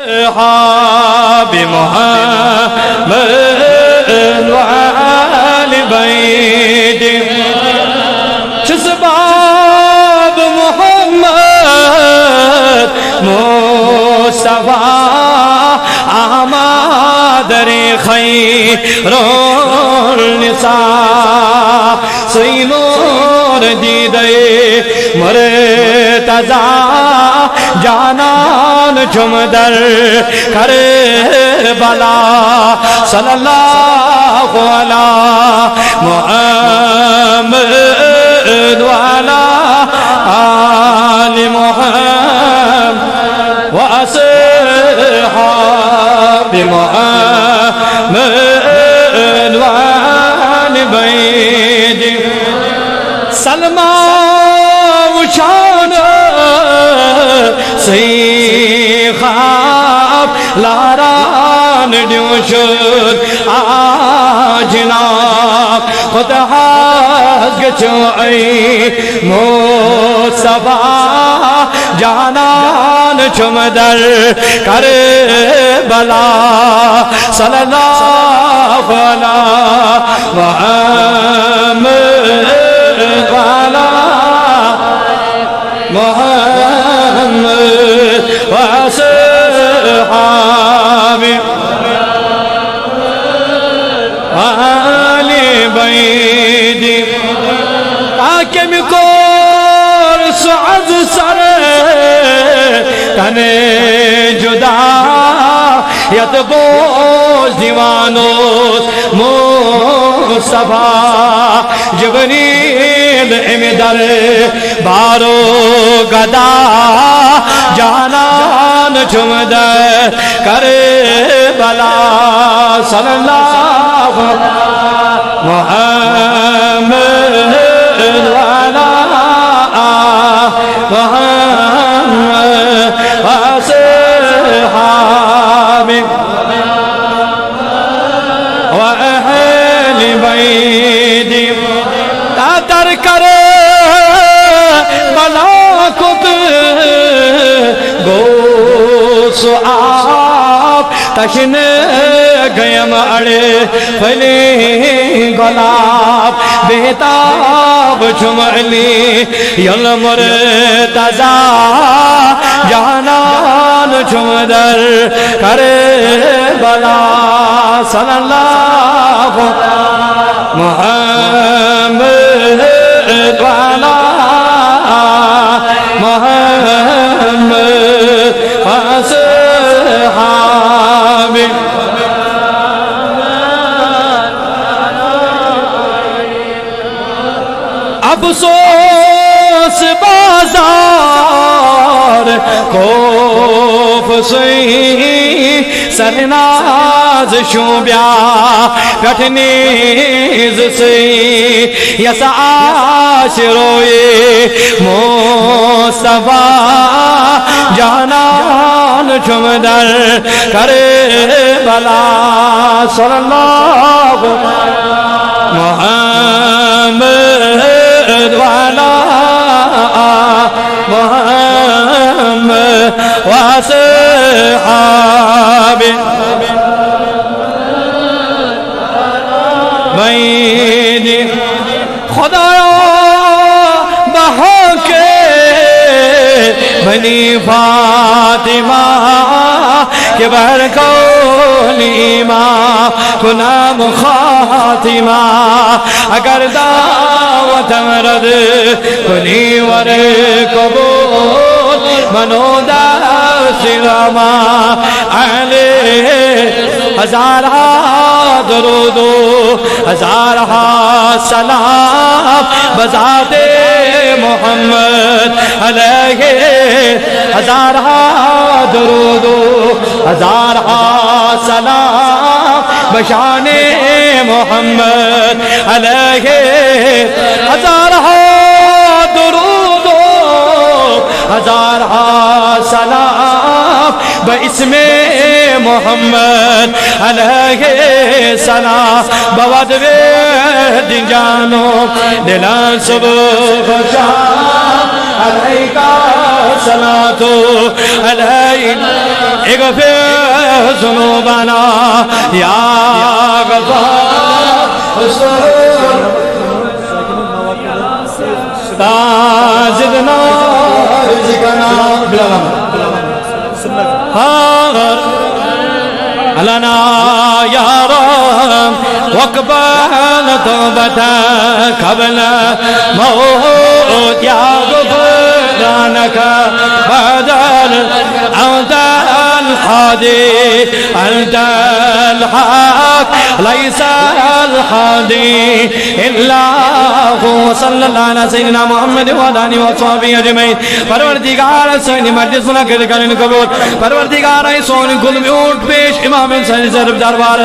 असहाब मुहम्मद व आले बैत चुसबाब मुहम्मद मुस्तफा आमादरे खैरुल निसा सैनूर दीदे मुर्तज़ा जानान चुमदर करबला सल्लल्लाहु अला मुहम्मद व अला आले मुहम्मद व असहाबि मुहम्मद व आले बैत सलमा उशान खाब लारान ड्यूशुद आजना खुदा गचोई मुस्तफा जानान चुमदर करबला सल्लल्लाहु अला मुहम्मद व अला मुहम्मद व असहाबि आले बैत आकिम कोर सुअद सर तने जुदा यत बोझ दीवानोस मुस्तफा जिब्रील इमदर बारो गदा जानान चुमदर करबला सल्लल्लाहु मुहम्मद व अला मुहम्मद व असहाबि व अहले बैत तातर करे मलाकुत गोसो आप तशने गयम अड़े फले गुलाब बेताब चुमली यल मुर्तज़ा जानान चुमदर करबला सल्लल्लाहु मुहम्मद व अला मुहम्मद व असहाबि अफसोस बाजार खौफ से सरनाज शोब्या कठनीज से यसा आशिरोए मुस्तफा जानान चुमदर करबला सल्लल्लाहु मुहम्मद व अला मुहम्मद व असहाबि बैत खुदाया बहा के बनी फातिमा के बर कौलीमा गुनाम खातिमा अगर दावत मरद कुनी वर कबूल मनोदा सिरमा अले हजारा दरूदो हजारा सलाम बजाते मोहम्मद अलैहि हजारा दरूदो हजारा सलाम बशाने मोहम्मद अलैहि हजारा दरूदो हजारा सलाम बइस्मे मोहम्मद अलैहि सलाम बवद वे दिन जानो दिला सुबह शाम अलैका सलातो अलैका اغفر ذنوبنا يا غفار زدنا رزقنا لنا يا رب واقبل توبتك قبل موت يا غفرانك بدل أنت الحادي أنت الحق ليس الحادي إلا هو صلى الله على سيدنا محمد وعلى آله وصحبه أجمعين परवरदिगार सैनी मस्जिद सुना कर करें कबूल परवरदिगार है सोने गुल में उठ पेश इमाम सैनी दरबार